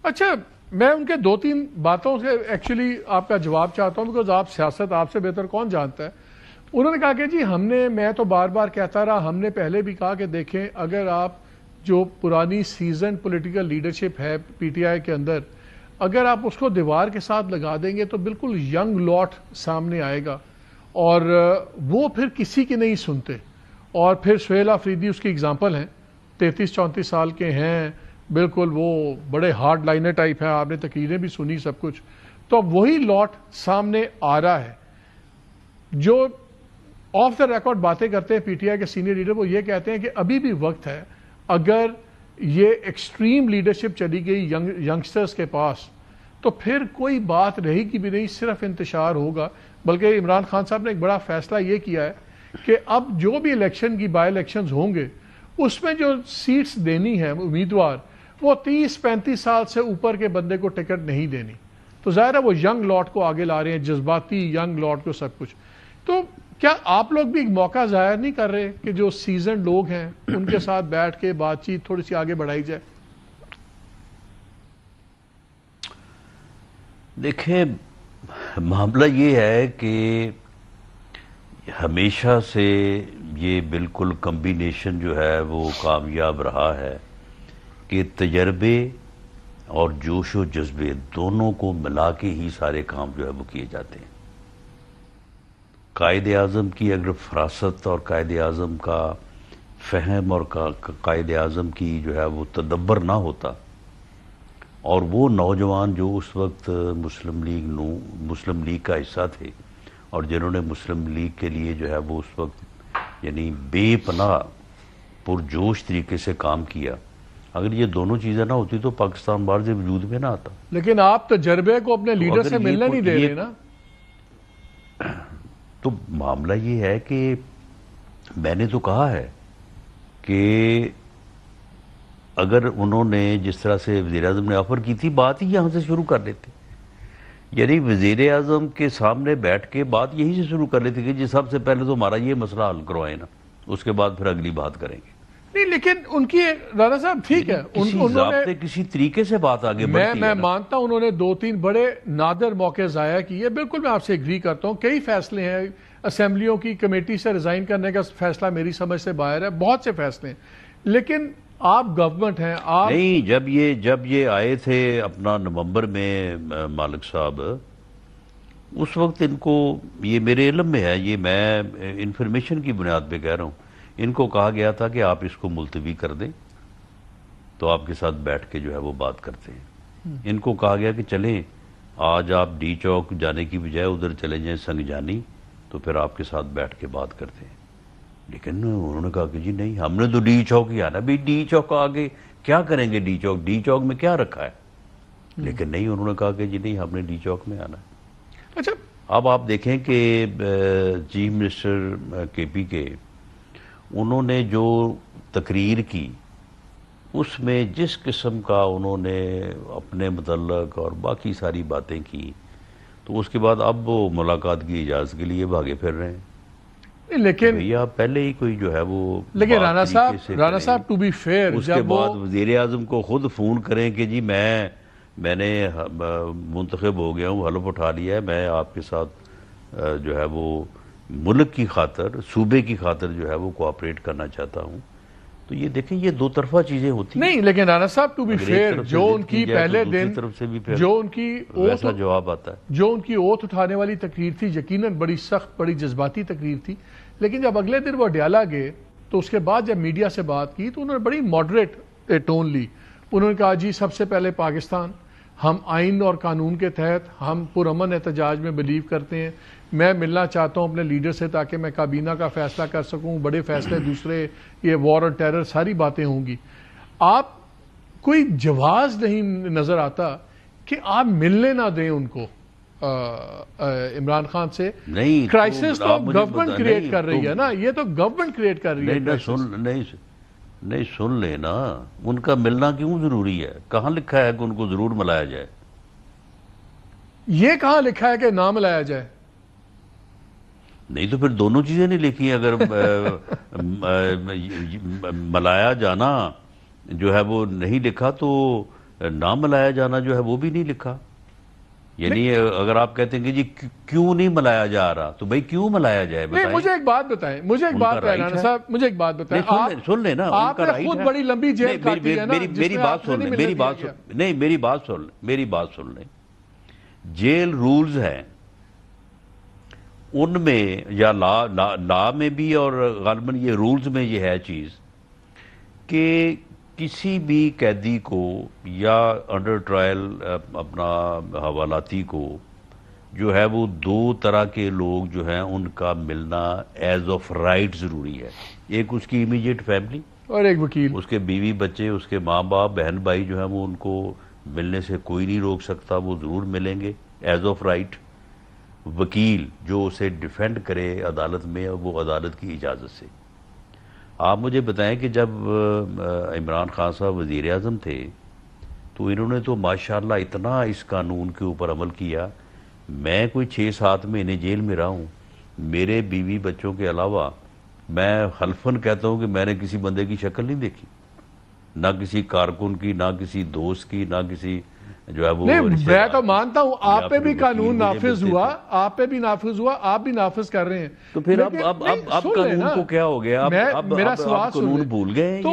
اچھا میں ان کے دو تین باتوں سے ایکچولی آپ کا جواب چاہتا ہوں، بیکاز آپ سیاست آپ سے بہتر کون جانتا ہے. انہوں نے کہا کہ جی میں تو بار بار کہتا رہا، ہم نے پہلے بھی کہا کہ دیکھیں اگر آپ جو پرانی سیزن پولیٹیکل لیڈرشپ ہے پی ٹی آئی کے اندر، اگر آپ اس کو دیوار کے ساتھ لگا دیں گے تو بالکل ینگ لاٹ سامنے آئے گا اور وہ پھر کسی کی نہیں سنتے. اور پھر سہیل آفریدی اس کی اگزامپل ہیں، 33-34 سال کے ہیں، بالکل وہ بڑے ہارڈ لائنر ٹائپ ہیں، آپ نے تقریریں بھی سنی سب کچھ. تو وہی لاٹ سامنے آ رہا ہے جو آف دا ریکارڈ باتیں کرتے ہیں پی ٹی آئی کے سینئر لیڈر. وہ یہ کہتے ہیں کہ ابھی بھی وقت ہے، اگر یہ ایکسٹریم لیڈرشپ چلی گئی ینگسٹرز کے پاس تو پھر کوئی بات رہے گی بھی نہیں، صرف انتشار ہوگا. بلکہ عمران خان صاحب نے ایک بڑا فیصلہ یہ کیا ہے کہ اب جو بھی الیکشن کی بائی الیکشنز ہوں گے اس میں جو سیٹس دینی ہیں امیدوار، وہ 30-35 سال سے اوپر کے بندے کو ٹکٹ نہیں دینی. تو ظاہر ہے وہ ینگ لاٹ کو آگے لا رہے ہیں، جذباتی ینگ لاٹ کو سب کچھ. تو کیا آپ لوگ بھی ایک موقع ظاہر نہیں کر رہے کہ جو سیزن لوگ ہیں ان کے ساتھ بیٹھ کے بات چیت تھوڑی سی آگے بڑھائی جائے؟ دیکھیں معاملہ یہ ہے کہ ہمیشہ سے یہ بالکل کمبینیشن جو ہے وہ کامیاب رہا ہے کہ تجربے اور جوش و جذبے دونوں کو ملا کے ہی سارے کام جو ہے وہ کیے جاتے ہیں. قائد اعظم کی اگر فراست اور قائد اعظم کا فہم اور قائد اعظم کی جو ہے وہ تدبر نہ ہوتا، اور وہ نوجوان جو اس وقت مسلم لیگ کا حصہ تھے اور جنہوں نے مسلم لیگ کے لیے جو ہے وہ اس وقت یعنی بے پناہ پرجوش طریقے سے کام کیا، اگر یہ دونوں چیزیں نہ ہوتی تو پاکستان باہر سے وجود میں نہ آتا. لیکن آپ تجربے کو اپنے لیڈر سے ملنے نہیں دے رہے نا. تو معاملہ یہ ہے کہ میں نے تو کہا ہے کہ اگر انہوں نے جس طرح سے وزیر اعظم نے آفر کی تھی، بات ہی یہاں سے شروع کر لیتے، یعنی وزیر اعظم کے سامنے بیٹھ کے بات یہی سے شروع کر لیتے کہ جی سب سے پہلے تو ہمارا یہ مسئلہ حل کروائیں نا، اس کے بعد پھر اگلی بات کریں گے. نہیں لیکن ان کی رانا صاحب ٹھیک ہے، کسی طریقے سے بات آگے بڑھتی ہے. میں مانتا ہوں انہوں نے 2-3 بڑے نادر موقع ضائع کیے، بالکل میں آپ سے ایگری کرتا ہوں. کئی فیصلے ہیں، اسمبلیوں کی کمیٹی سے ریزائن کرنے کا فیصلہ میری سمجھ سے باہر ہے، بہت سے فیصلے ہیں، لیکن آپ گورنمنٹ ہیں. آپ نہیں، جب یہ آئے تھے اپنا نومبر میں مالک صاحب، اس وقت ان کو، یہ میرے علم میں ہے، یہ میں انفارمیشن کی بنیاد پہ کہہ رہا ہوں، ان کو کہا گیا تھا کہ آپ اس کو ملتوی کر دیں تو آپ کے ساتھ بیٹھ کے جو ہے وہ بات کرتے ہیں. ان کو کہا گیا کہ چلیں آج آپ ڈی چوک جانے کی بجائے ادھر چلے جائیں سنگجانی، تو پھر آپ کے ساتھ بیٹھ کے بات کرتے ہیں. لیکن انہوں نے کہا کہ جی نہیں، ہم نے تو ڈی چوک ہی آنا. بھی ڈی چوک آگے کیا کریں گے؟ ڈی چوک میں کیا رکھا ہے؟ لیکن نہیں، انہوں نے کہا کہ جی نہیں، ہم نے ڈی چوک میں آنا ہے. اچھا اب آپ دیکھیں کہ چیف منسٹر کے پی کے انہوں نے جو تقریر کی اس میں جس قسم کا انہوں نے اپنے متعلق اور باقی ساری باتیں کی، تو اس کے بعد اب وہ ملاقات کی اجازت کے لیے بھاگے پھر رہے ہیں. لیکن بھئی آپ پہلے ہی کوئی جو ہے وہ لیکن رانا صاحب ٹو بی فیئر، اس کے بعد وزیر اعظم کو خود فون کریں کہ جی میں نے منتخب ہو گیا ہوں، حلف اٹھا لیا ہے، میں آپ کے ساتھ جو ہے وہ ملک کی خاطر، صوبے کی خاطر جو ہے وہ کوآپریٹ کرنا چاہتا ہوں. تو یہ دیکھیں یہ دو طرفہ چیزیں ہوتی ہیں. نہیں لیکن رانا صاحب ٹو بی فیئر، جو ان کی پہلے دن جو ان کی ویسا جواب آتا ہے، جو ان کی اوتھ اٹھانے والی تقریر تھی، یقیناً بڑی سخت، بڑی جذباتی تقریر تھی. لیکن جب اگلے دن وہ اڈیالہ گئے تو اس کے بعد جب میڈیا سے بات کی تو انہوں نے بڑی ماڈریٹ ٹون لی. انہوں نے کہا جی سب سے پہلے پاکستان، ہم آئین اور قانون کے تحت ہم پرامن احتجاج میں بلیو کرتے ہیں. میں ملنا چاہتا ہوں اپنے لیڈر سے تاکہ میں کابینہ کا فیصلہ کر سکوں، بڑے فیصلے دوسرے، یہ وار اور ٹیرر ساری باتیں ہوں گی. آپ کوئی جواز نہیں نظر آتا کہ آپ ملنے نہ دیں ان کو عمران خان سے. نہیں کرائسس تو گورنمنٹ کریٹ کر رہی ہے نا، یہ تو گورنمنٹ کریٹ کر رہی ہے. نہیں سن لے نا، ان کا ملنا کیوں ضروری ہے؟ کہاں لکھا ہے کہ ان کو ضرور ملایا جائے؟ یہ کہاں لکھا ہے کہ نہ ملایا جائے؟ نہیں تو پھر دونوں چیزیں نہیں لکھی. اگر ملایا جانا جو ہے وہ نہیں لکھا تو نام ملایا جانا جو ہے وہ بھی نہیں لکھا. یعنی اگر آپ کہتے ہیں کہ جی کیوں نہیں ملایا جا رہا تو بھائی کیوں ملایا جائے نہیں, مجھے ایک بات بتائیں, مجھے ایک بات رانا صاحب, مجھے ایک بات بتائیں. سن لیں نا, آپ نے خود بڑی لمبی جیل کاٹی ہے نا, میری بات سن لیں, میری بات سن لیں. جیل رولز ہیں, ان میں یا لا میں بھی اور غالباً یہ رولز میں یہ ہے چیز کہ کسی بھی قیدی کو یا انڈر ٹرائل اپنا حوالاتی کو جو ہے وہ 2 طرح کے لوگ جو ہیں ان کا ملنا ایز آف رائٹ ضروری ہے. ایک اس کی امیجیٹ فیملی اور ایک وکیل, اس کے بیوی بچے, اس کے ماں باپ بہن بھائی جو ہیں وہ ان کو ملنے سے کوئی نہیں روک سکتا, وہ ضرور ملیں گے ایز آف رائٹ. وکیل جو اسے ڈیفینڈ کرے عدالت میں, وہ عدالت کی اجازت سے. آپ مجھے بتائیں کہ جب عمران خان صاحب وزیر اعظم تھے تو انہوں نے تو ماشاءاللہ اتنا اس قانون کے اوپر عمل کیا. میں کوئی 6-7 مہینے جیل میں رہا ہوں, میرے بیوی بچوں کے علاوہ میں حلفاً کہتا ہوں کہ میں نے کسی بندے کی شکل نہیں دیکھی, نہ کسی کارکن کی, نہ کسی دوست کی, نہ کسی جو ہے وہ. نہیں, میں تو مانتا ہوں آپ پہ بھی قانون نافذ ہوا, آپ پہ بھی نافذ ہوا, آپ بھی نافذ کر رہے ہیں. تو پھر اب قانون کو کیا ہو گیا, اب قانون بھول گئے. تو